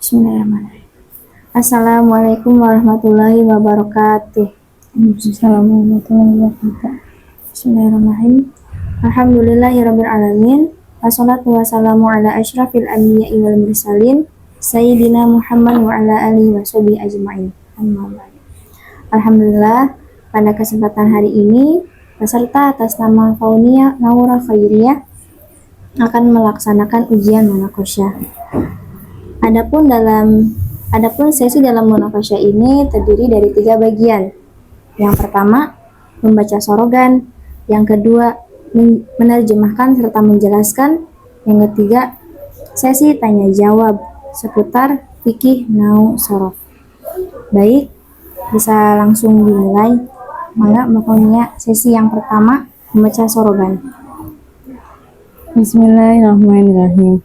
Bismillahirrahmanirrahim. Assalamualaikum warahmatullahi wabarakatuh. Assalamualaikum warahmatullahi wabarakatuh. Bismillahirrahmanirrahim. Alhamdulillahirabbil alamin. Wassalatu wassalamu ala asyrafil anbiya'i wal mursalin sayyidina Muhammad wa ala alihi washabihi ajmain. Amma ba'd. Alhamdulillah, pada kesempatan hari ini peserta atas nama Faunia Naura Khairiyah akan melaksanakan ujian munaqasyah. Adapun sesi dalam munaqasyah ini terdiri dari 3 bagian. Yang pertama, membaca sorogan. Yang kedua, menerjemahkan serta menjelaskan. Yang ketiga, sesi tanya jawab seputar fikih nahwu shorof. Baik, bisa langsung dimulai. Mangga pokoknya sesi yang pertama, membaca sorogan. Bismillahirrahmanirrahim.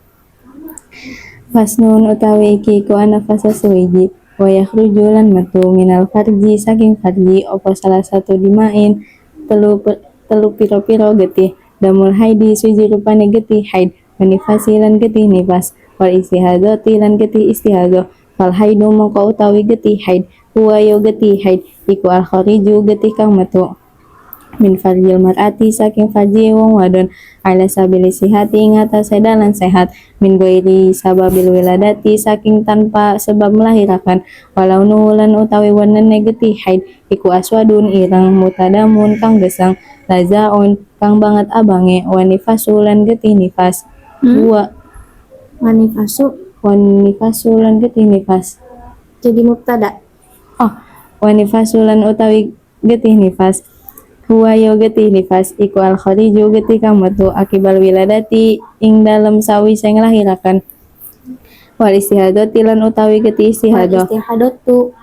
Fasnun utawi iki ku ana fasa suwiji wa yakhruju lan metu minal farji saking farji opo salah satu dimain telu piro-piro getih damul haidi suji rupane getih haid manifasi lan getih nifas wal istihadati lan getih istihadah fal haidu mongko utawi getih haid huwa yo getih haid iku al khariju getih kang metu min farjil mar'ati saking farji wong wadon ala sabili sihati ngatasi dalan sehat min goiri sababil wiladati saking tanpa sebab melahirakan walau nulan utawi warnane getih haid iku aswadun irang mutadamun kang gesang lazaun kang banget abange wanifasulan getih nifas dua wanifasulan getih nifas Jadi mubtada. wanifasulan utawi getih nifas huwa yo getih nifas iku al khariju getih kang metu akibal wiladati ing dalem sawise nglahiraken wal istihadati lan utawi getih istihadah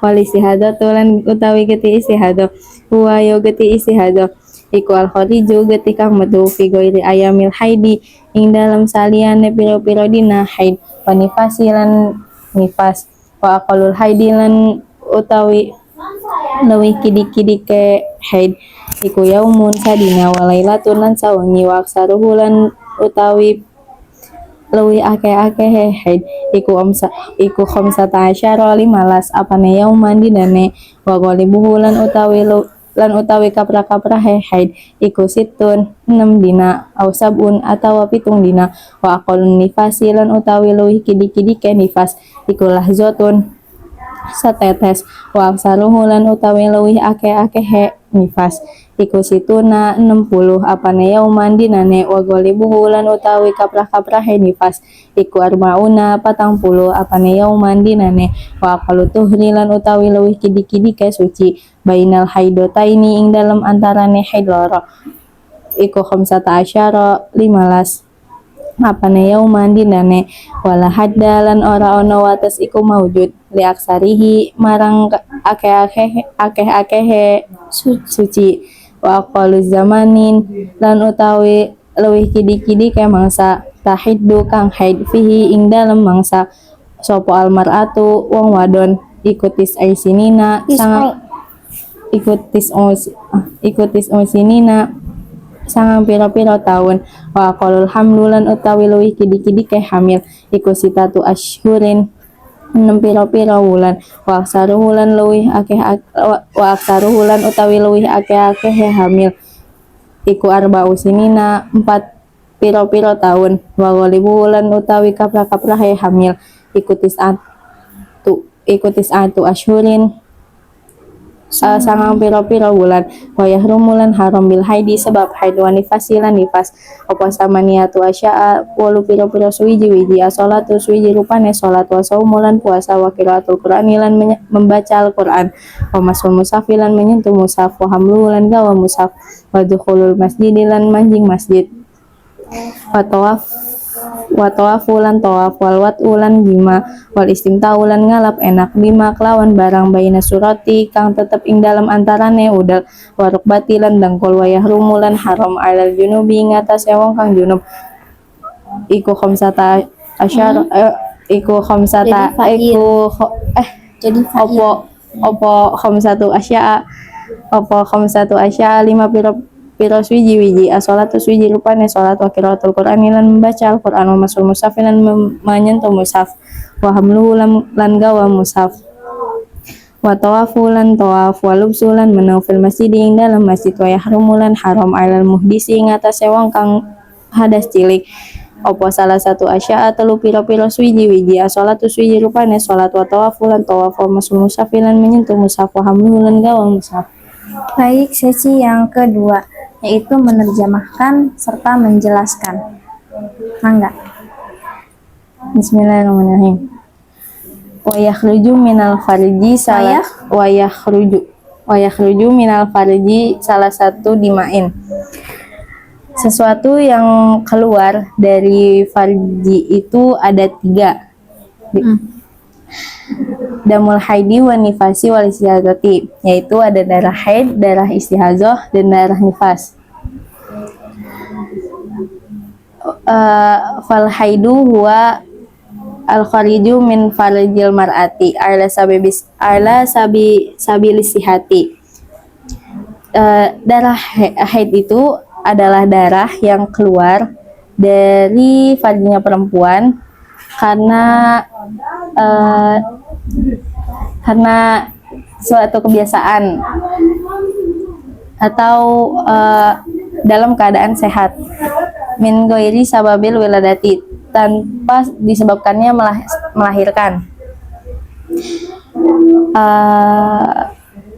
wal istihadatu lan utawi getih istihadah huwa yo getih istihadah iku al khariju getih kang metu fi ghairi ayamil haidi ing dalem saliyane piro-piro dina haid wanifasi lan nifas wa aqalul haidi lan utawi leuwih kidik-kidik ke haid iku yaumun sadina walailatun lan sawengi wa aksaruhu lan utawi leuwih akeh-akeh haid iku khamsata asyara 15 apane yauman dinane wa ghalibuhu lan utawi kapra-kapra haid iku situn 6 dina au sabun atawa 7 dina wa aqalun nifasi lan utawi leuwih kidik-kidik ke nifas iku lahzatun satetes wa aksaruhu lan utawi leuwih akeh-akeh nifas iku situna 60 apane yauman dinane wa ghalibuhu lan utawi kaprah-kaprah nifas iku arbauna 40 apane yauman dinane wa aqalu tuhri lan utawi leuwih kidik-kidik suci bainal haidotaini ing dalem antarane haid loro iku khamsata asyara 15 apane yauman dinane wala hadda lan ora ono wates iku maujud li aksarihi marang akeh-akeh suci wa aqalu zamanin lan utawi leuwih kidik-kidik mangsa tahiddu kang haid fihi ing dalem mangsa sapa almar'atu wong wadon ikutis aisinina sangat ikutis osinina sangang piro-piro tahun wa aqalul hamlulan utawi leuwih kidik-kidik hamil iku sitatu asyhurin 6 piro-piro wulan wa aksaruhu lan utawi leuwih akeh-akeh hamil iku arba'u sinina 4 piro-piro tahun wa ghalibu lan utawi kapra-kapra hamil iku tis'atu asyhurin sangang piro-piro wulan wa yahrumulan haram bil haidi sebab haid wa nifasi lan nifas apa samaniatu asya'a 8 piro-piro suwiji-wiji asolatu suwiji rupane salat wa saumulan puasa wa qiraatul qur'ani lan membaca Al-Qur'an wa masul mushaf lan menyentuh mushaf wa hamlu lan gawa mushaf wa dukhulul masjid lan manjing masjid wa tawafu lan tawaf wal wat'u lan jima wal istimta'u lan ngalap enak bima kelawan barang baina surati kang tetep ing dalam antarane udal wa rukbati lan dangkul wa yahrumu lan haram alal junubi ngatasé wong kang junub iku khamsata asyara iku khamsata iku Jadi opo khamsatu asya'a 5 piro piro swiji-wiji as-sholatu swiji rupane sholat wa qiraatul Qur'an lan membaca Al-Qur'an wa masul mushaf lan menyentuh mushaf wa hamluhu lan gawa mushaf wa tawafu lan tawaf wa lubsu lan menau fil masjid ing dalam masjid wa yahrumu lan haram alal muhdisi ing atase wong kang hadas cilik opo salah satu asya'a telu piro-piro swiji-wiji as-sholatu swiji rupane sholat wa tawafu lan tawaf wa masul mushaf lan menyentuh mushaf wa hamluhu lan gawa mushaf. Baik, sesi yang kedua yaitu menerjemahkan serta menjelaskan. Mangga. Bismillahirrahmanirrahim. Wa yakhruju minal farji minal farji salah satu dimain. Sesuatu yang keluar dari farji itu ada 3. Damul haidi wa nifasi wal istihadati, yaitu ada darah haid, darah istihadzah, dan darah nifas. Fal haidu huwa al khariju min farjil mar'ati ala sabilisihati. Darah haid itu adalah darah yang keluar dari farjinya perempuan karena suatu kebiasaan atau dalam keadaan sehat min ghairi sababil wiladati, tanpa disebabkannya melahirkan.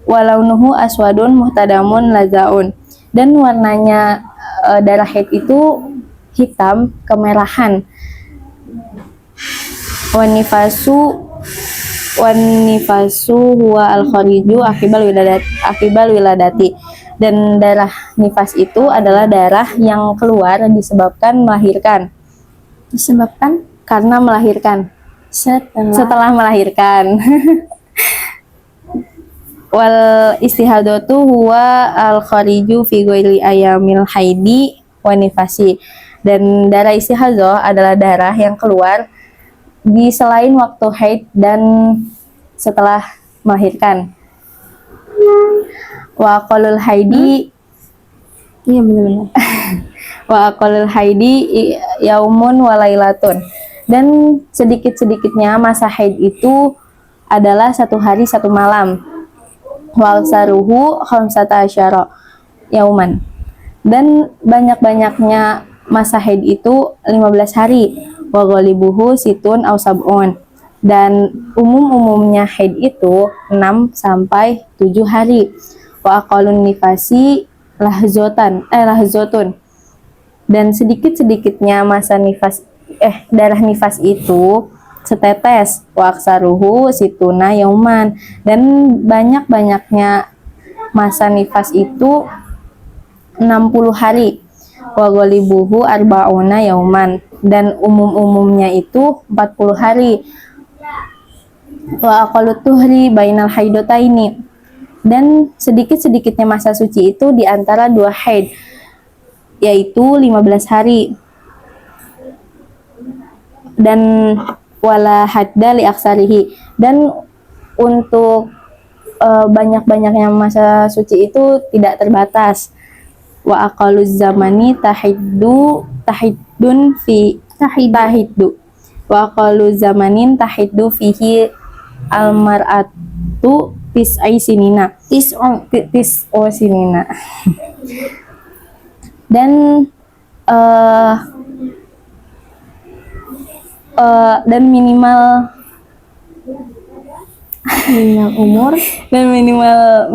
Walaunuhu aswadun muhtadamun lazaun, dan warnanya darah haid itu hitam kemerahan. Wanifasu huwa al-khariju akibal wiladati, dan darah nifas itu adalah darah yang keluar disebabkan melahirkan. Disebabkan Karena melahirkan. Setelah melahirkan. Wal istihadatu huwa al-khariju fi ghairi ayamil haidi wa nifasi, dan darah istihadah adalah darah yang keluar di selain waktu haid dan setelah melahirkan. Wa aqallul haidi iya benar-benar. wa aqallul haidi yaumun wa lailatun, dan sedikit-sedikitnya masa haid itu adalah 1 hari 1 malam. Wa aksaruhu khamsata asyara yauman, dan banyak-banyaknya masa haid itu 15 hari. Wa ghalibuhu situn aw sab'un, dan umumnya haid itu 6 sampai 7 hari. Wa aqallun nifasi lahzotun, dan sedikit-sedikitnya masa darah nifas itu setetes. Wa aksaruhu situna yauman, dan banyak-banyaknya masa nifas itu 60 hari. Wa ghalibuhu arba'una yauman, dan umumnya itu 40 hari. Wa aqallut tuhri bainal haidotaini, dan sedikit-sedikitnya masa suci itu di antara 2 haid, yaitu 15 hari. Dan wala hadda li aksarihi, dan untuk banyak-banyaknya masa suci itu tidak terbatas. Wa aqalluz zamani tahiddu wa aqallu zamanin tahiddu fihi almar'atu tis'u sinina. Dan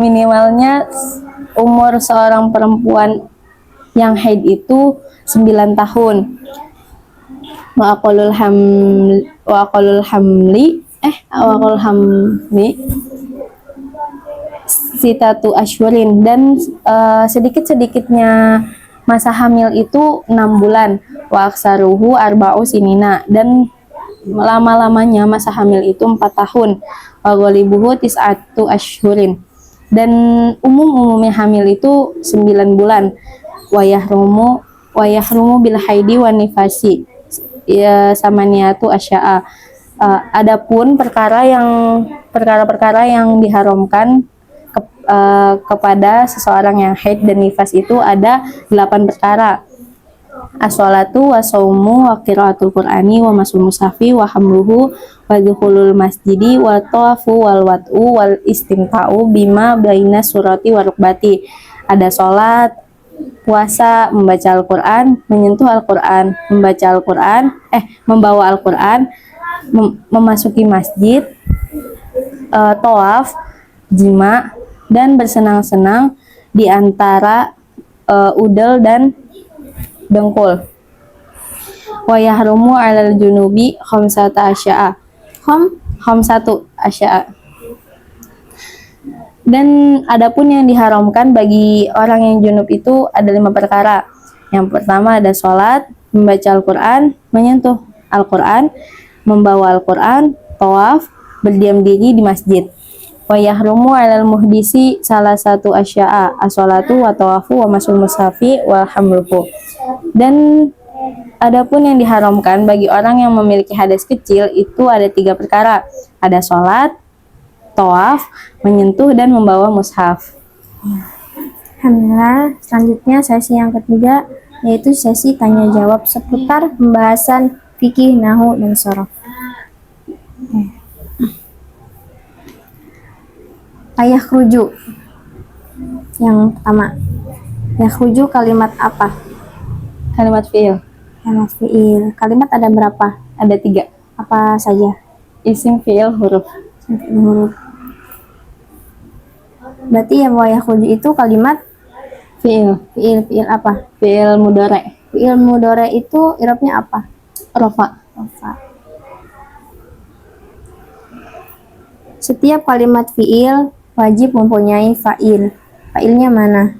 minimalnya umur seorang perempuan yang haid itu 9 tahun. Wa aqallul hamli sitatu asyurin, dan sedikit-sedikitnya masa hamil itu 6 bulan. Wa aksaruhu arba'u sinina, dan lama-lamanya masa hamil itu 4 tahun. Wa ghalibuhu tis'atu asyhurin, dan umumnya hamil itu 9 bulan. Wa yahrumu bil haidi wa nifasi samaniatu asya'a. Adapun perkara-perkara yang diharamkan kepada seseorang yang haid dan nifas itu ada 8 perkara. As-sholatu wa saumu wa qiraatul qur'ani wa masul mushafi wa hamluhu wa dukhulul masjidi wa tawafu wal wat'u wal istimta'u bima baina surati wa rukbati. Ada sholat, puasa, membaca Al-Quran, menyentuh Al-Quran, membaca Al-Quran, membawa Al-Quran, memasuki masjid, tawaf, jima, dan bersenang-senang di antara udel dan dengkul. Wa yahrumu 'alal junubi khamsata asya'a. Khamsatu asya'a. Dan adapun yang diharamkan bagi orang yang junub itu ada 5 perkara. Yang pertama ada sholat, membaca Al-Quran, menyentuh Al-Quran, membawa Al-Quran, tawaf, berdiam diri di masjid. Wa yahrumu 'alal muhdisi salah satu asya'a, as-sholatu wa tawafu wa masul mushafi wa hamluhu. Dan adapun yang diharamkan bagi orang yang memiliki hadas kecil itu ada 3 perkara. Ada sholat, tawaf, menyentuh, dan membawa mushaf. Alhamdulillah, selanjutnya sesi yang ketiga yaitu sesi tanya jawab seputar pembahasan fikih, nahwu, dan shoroh. Ayakhruju. Yang pertama, yakhruju kalimat apa? Kalimat fi'il. Kalimat fi'il. Kalimat ada berapa? Ada 3. Apa saja? Isim, fi'il, huruf. Huruf. Berarti yang yakhruju itu kalimat Fi'il. fi'il apa? Fi'il mudhari'. Fi'il mudhari itu i'rabnya apa? Rafa. Rafa. Setiap kalimat fi'il wajib mempunyai fa'il. Fa'ilnya mana?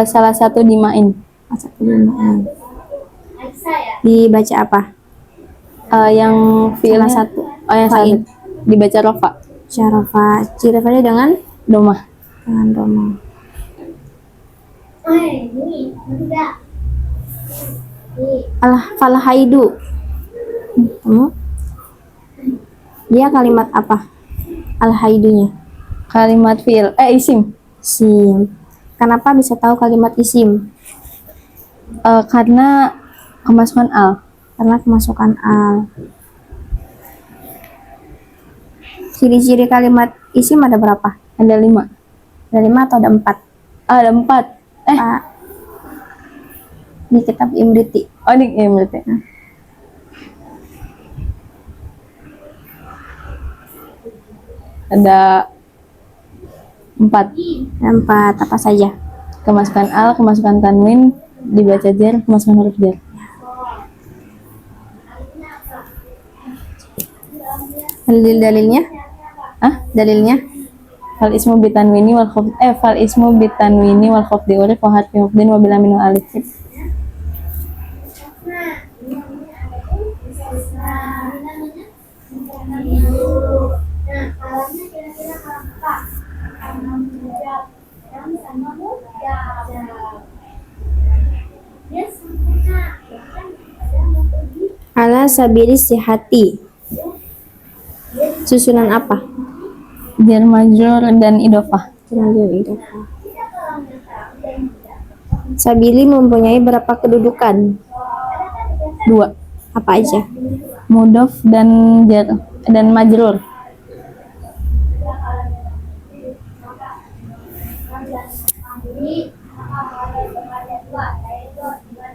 Salah satu dimain. Satu lima. Dibaca apa? Yang fi'ilnya Salah satu. yang Fa'il. satu dibaca rafa. Syarafa. Cirafanya dengan Domah. doma. Falhaidu. Kamu? Dia kalimat apa? Al-haidunya. Kalimat fi'il. Isim. Isim. Kenapa bisa tahu kalimat isim? Karena kemasukan al. Karena kemasukan al. Ciri-ciri kalimat isim ada berapa? Ada 5. Ada 5 atau ada 4? Ada 4. Di kitab Imriti. Berarti. Ada 4. 4 apa saja? Kemasukan al, kemasukan tanwin, dibaca jar, kemasukan huruf jar. Dalilnya? Dalilnya? Fal ismu bitanwini wal khafd fal ismu bitanwini wal khafdi urif wa harfi mufdin wa bila minul alif. Ala sabili sihati. Susunan apa? Jar majrur dan idofah. Sabili mempunyai berapa kedudukan? 2. Apa aja? Mudhof dan jar dan majrur.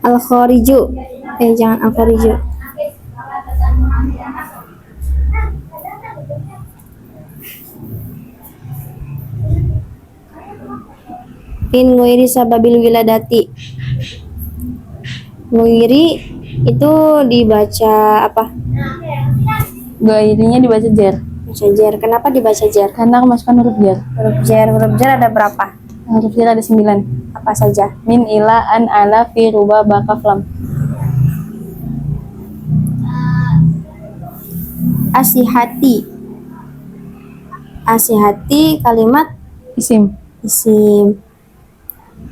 Al-khariju. Jangan al-khariju. In ghairi sababil wiladati. Ghairi itu dibaca apa? Gairinya dibaca jar. Baca jar. Kenapa dibaca jar? Karena kemasukan huruf jar. Huruf jar ada berapa? Huruf jar ada 9. Apa saja? Min, ila, an, ala, fi, ruba, ba, kaf, lam. Asihati. Asihati kalimat Isim. isim.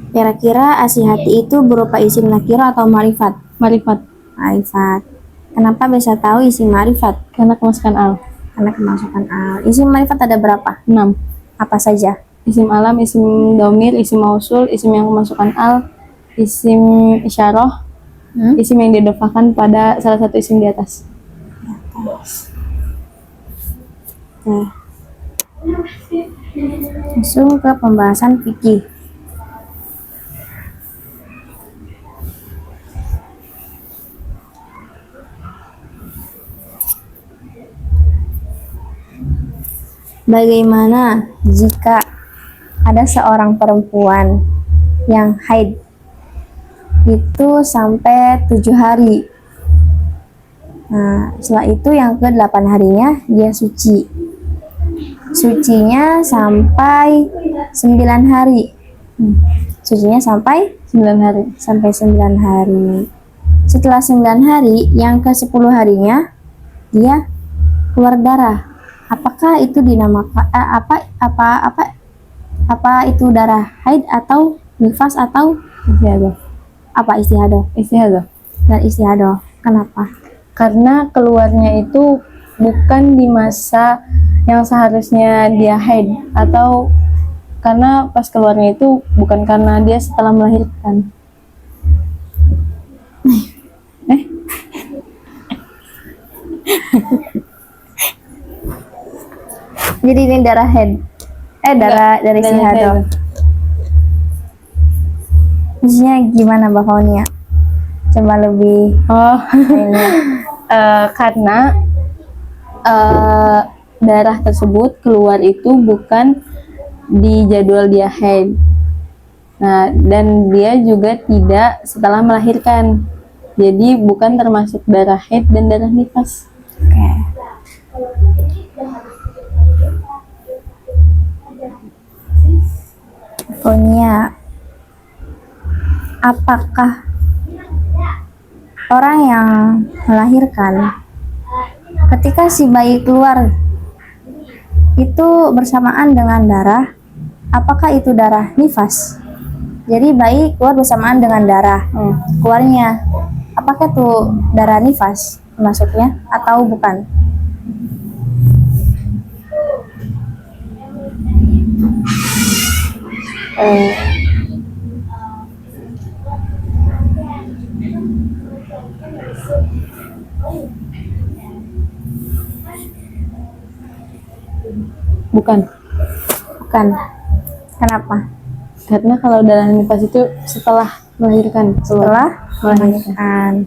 Kira-kira asihati itu berupa isim nakira atau ma'rifat? Marifat. Ma'rifat. Kenapa bisa tahu isim ma'rifat? Karena kemasukan al. Karena kemasukan al. Isim ma'rifat ada berapa? 6. Apa saja? Isim alam, isim domir, isim mausul, isim yang kemasukan al, isim isyarah, isim yang didofahkan pada salah satu isim di atas. Nah, langsung ke pembahasan fikih. Bagaimana jika ada seorang perempuan yang haid itu sampai 7 hari. Nah, setelah itu yang ke-8 harinya dia suci. Sucinya sampai 9 hari. Sucinya sampai 9 hari. sampai 9 hari. Setelah 9 hari, yang ke-10 harinya dia keluar darah. Apakah itu dinamakan apa itu darah haid atau nifas atau Istihadah. apa istihadah? Istihadah. Dan istihadah. Kenapa? Karena keluarnya itu bukan di masa yang seharusnya dia haid, atau karena pas keluarnya itu bukan karena dia setelah melahirkan. Jadi ini darah haid. Darah dari Dari istihadah. haid. Maksudnya gimana Mbak Faunia? Coba lebih Oh, ini. karena darah tersebut keluar itu bukan di jadwal dia haid. Nah, dan dia juga tidak setelah melahirkan. Jadi bukan termasuk darah haid dan darah nifas. Faunia, apakah orang yang melahirkan ketika si bayi keluar itu bersamaan dengan darah, apakah itu darah nifas? Jadi bayi keluar bersamaan dengan darah keluarnya, apakah itu darah nifas masuknya atau bukan? Bukan. Bukan. Kenapa? Karena kalau darah nifas itu setelah melahirkan. Setelah melahirkan. melahirkan.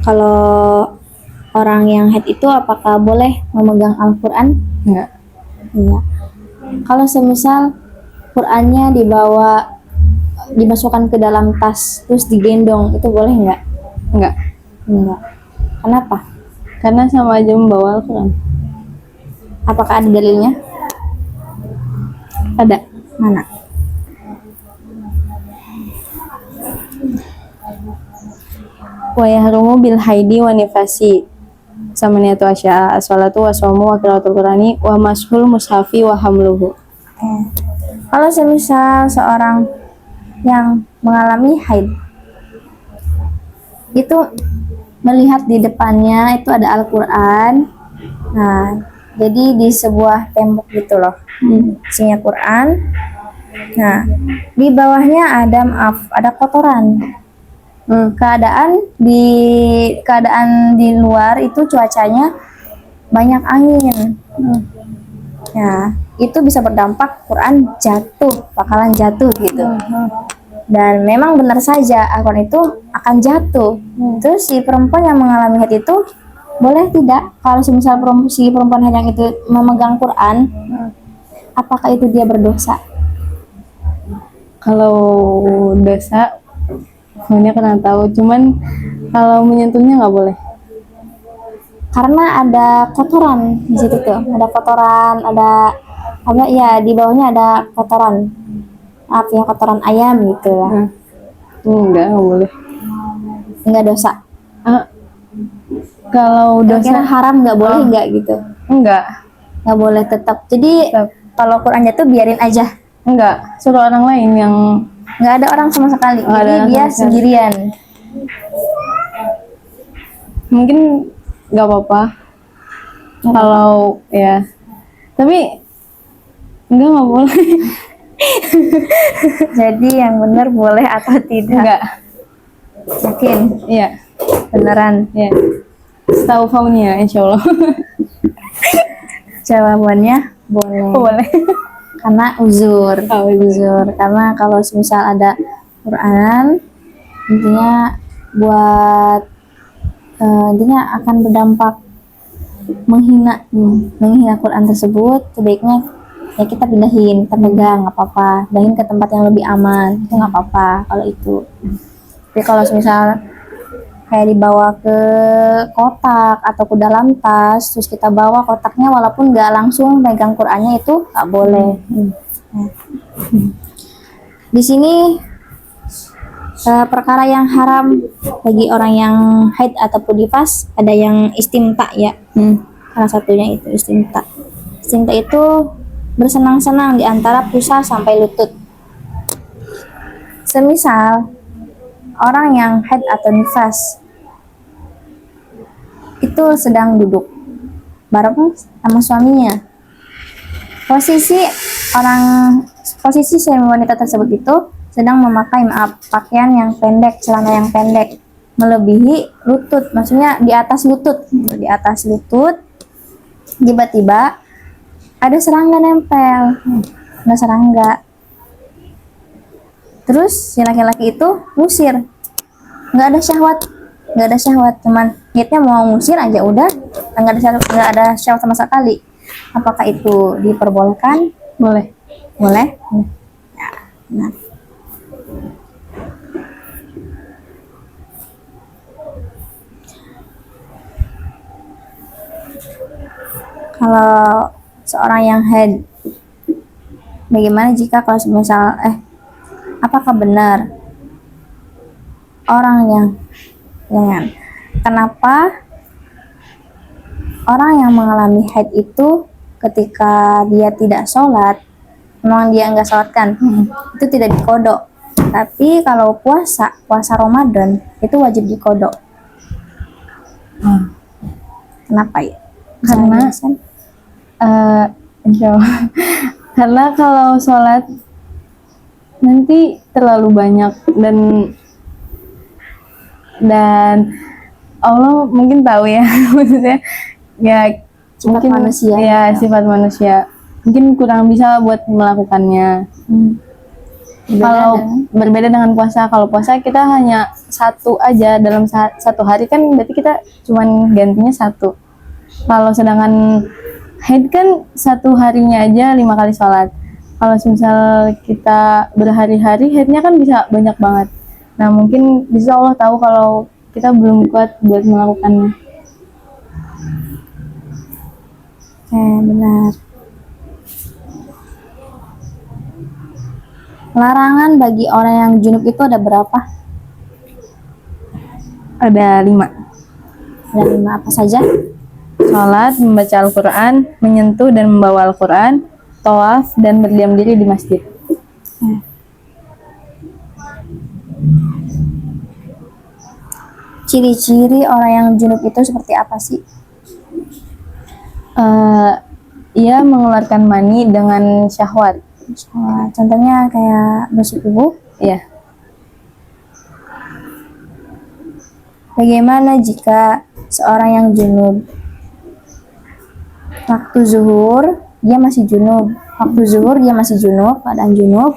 Kalau orang yang haid itu apakah boleh memegang Al-Quran? Enggak. Iya. Kalau semisal Qurannya dimasukkan ke dalam tas terus digendong, itu boleh nggak? Enggak. Enggak. Kenapa? Karena sama aja membawa Al-Quran. Apakah ada dalilnya? Ada. Mana? Wa yahrumu bil haidi wa nifasi samaniyatu asya'a as-salatu wa shaumu wa qiraatul qur'ani wa mashul mushafi wa hamluhu. Kalau semisal seorang yang mengalami haid itu melihat di depannya itu ada Al-Quran, nah jadi di sebuah tembok gitu loh, isinya Quran. Nah di bawahnya ada kotoran. Keadaan di luar itu cuacanya banyak angin. Ya, itu bisa berdampak Quran bakalan jatuh gitu. Dan memang benar saja Al-Quran itu akan jatuh. Terus si perempuan yang mengalami haid itu boleh tidak kalau misal si perempuan haid yang itu memegang Quran, apakah itu dia berdosa? Kalau dosa, sebenarnya kurang tahu. Cuman kalau menyentuhnya nggak boleh. Karena ada kotoran di situ tuh, ada kotoran, ada apa ya, di bawahnya ada kotoran, kotoran ayam gitu ya. Nggak boleh. Nggak dosa. Kalau dosa Kira haram nggak boleh nggak gitu? Nggak boleh tetap. Jadi Tetap. kalau Quran jatuh biarin aja. Enggak, suruh orang lain yang nggak ada orang sama sekali. Nggak ada Jadi orang dia sama sekali. sendirian. Mungkin nggak apa-apa kalau ya, tapi nggak boleh. Jadi yang benar boleh atau tidak? Nggak. Yakin? Iya. Beneran? Iya. Tahu Faunia, insya Allah. Jawabannya boleh. Oh, boleh. Karena uzur. Oh, uzur. Uzur. Karena kalau misal ada Quran, intinya buat intinya akan berdampak menghina Quran tersebut, sebaiknya ya kita pindahin, kita pegang nggak apa-apa, pindahin ke tempat yang lebih aman, itu nggak apa-apa kalau itu. Tapi kalau misal kayak dibawa ke kotak atau ke dalam tas, terus kita bawa kotaknya walaupun nggak langsung pegang Qurannya, itu nggak boleh. Nah, di sini perkara yang haram bagi orang yang haid ataupun nifas, ada yang istimta ya. Salah satunya itu istimta. Istimta itu bersenang-senang di antara pusar sampai lutut. Semisal orang yang haid atau nifas itu sedang duduk bareng sama suaminya. Posisi si wanita tersebut itu sedang memakai pakaian yang pendek, celana yang pendek melebihi lutut, maksudnya di atas lutut. Tiba-tiba ada serangga nempel, ada serangga. Terus si laki-laki itu ngusir, nggak ada syahwat, cuman niatnya mau ngusir aja udah, nggak ada syahwat sama sekali. Apakah itu diperbolehkan? Boleh. Boleh. Ya, benar. Kalau seorang yang haid, bagaimana jika kalau misal apakah benar orang yang kenapa orang yang mengalami haid itu ketika dia tidak sholat, memang dia enggak sholat kan, itu tidak dikodok. Tapi kalau puasa Ramadan itu wajib dikodok. Kenapa ya? Karena insya Allah. Karena kalau sholat nanti terlalu banyak dan Allah mungkin tahu ya, maksudnya ya Sifat mungkin manusia. ya sifat manusia mungkin kurang bisa buat melakukannya. Kalau berbeda dengan puasa, kalau puasa kita hanya satu aja dalam satu hari kan, berarti kita cuman gantinya satu. Kalau sedangkan haid kan satu harinya aja 5 kali sholat. Kalau misal kita berhari-hari haidnya kan bisa banyak banget. Nah mungkin bisa Allah tahu kalau kita belum kuat buat melakukannya. Benar. Larangan bagi orang yang junub itu ada berapa? Ada 5. Ada 5, apa saja? Sholat, membaca Al-Quran, menyentuh dan membawa Al-Quran, tawaf, dan berdiam diri di masjid. Ciri-ciri orang yang junub itu seperti apa sih? Ia mengeluarkan mani dengan syahwat. Contohnya kayak bersetubuh. Ya. Bagaimana jika seorang yang junub waktu zuhur dia masih junub, keadaan junub.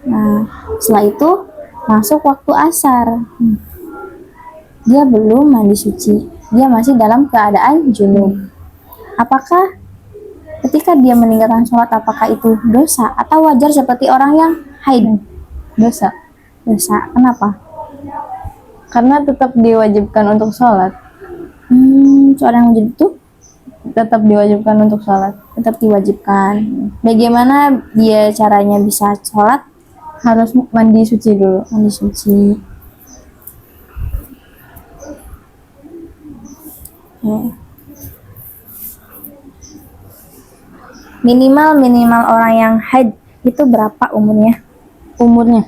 Nah, setelah itu masuk waktu asar, dia belum mandi suci, dia masih dalam keadaan junub. Apakah ketika dia meninggalkan sholat, apakah itu dosa atau wajar seperti orang yang haid? Dosa. Kenapa? Karena tetap diwajibkan untuk sholat. Seorang yang junub itu Tetap diwajibkan untuk sholat. tetap diwajibkan. Bagaimana dia caranya bisa sholat? Harus mandi suci dulu. Mandi suci. Minimal orang yang haid itu berapa umurnya? Umurnya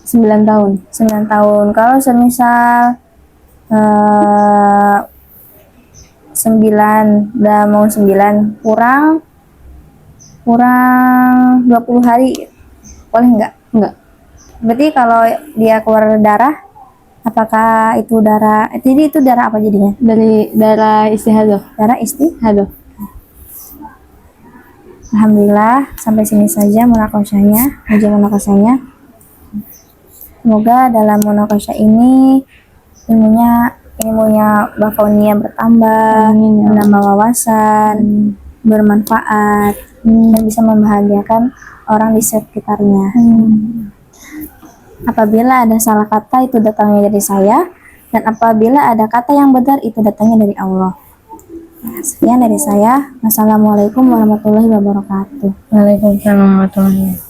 9 tahun. 9 tahun. Kalau semisal 9, udah mau 9, kurang 20 hari, boleh nggak? Enggak. Berarti kalau dia keluar darah, apakah itu darah, jadi itu darah apa jadinya? Dari darah istihadah. Darah isti? Hadah. Alhamdulillah, sampai sini saja munakosahnya, ujian munakosahnya. Semoga dalam munakosah ini ilmunya Mbak Faunia bertambah, Amin, ya menambah wawasan, bermanfaat, dan bisa membahagiakan orang di sekitarnya. Apabila ada salah kata, itu datangnya dari saya, dan apabila ada kata yang benar, itu datangnya dari Allah. Nah, sekian dari saya. Wassalamualaikum warahmatullahi wabarakatuh. Waalaikumsalam warahmatullahi wabarakatuh.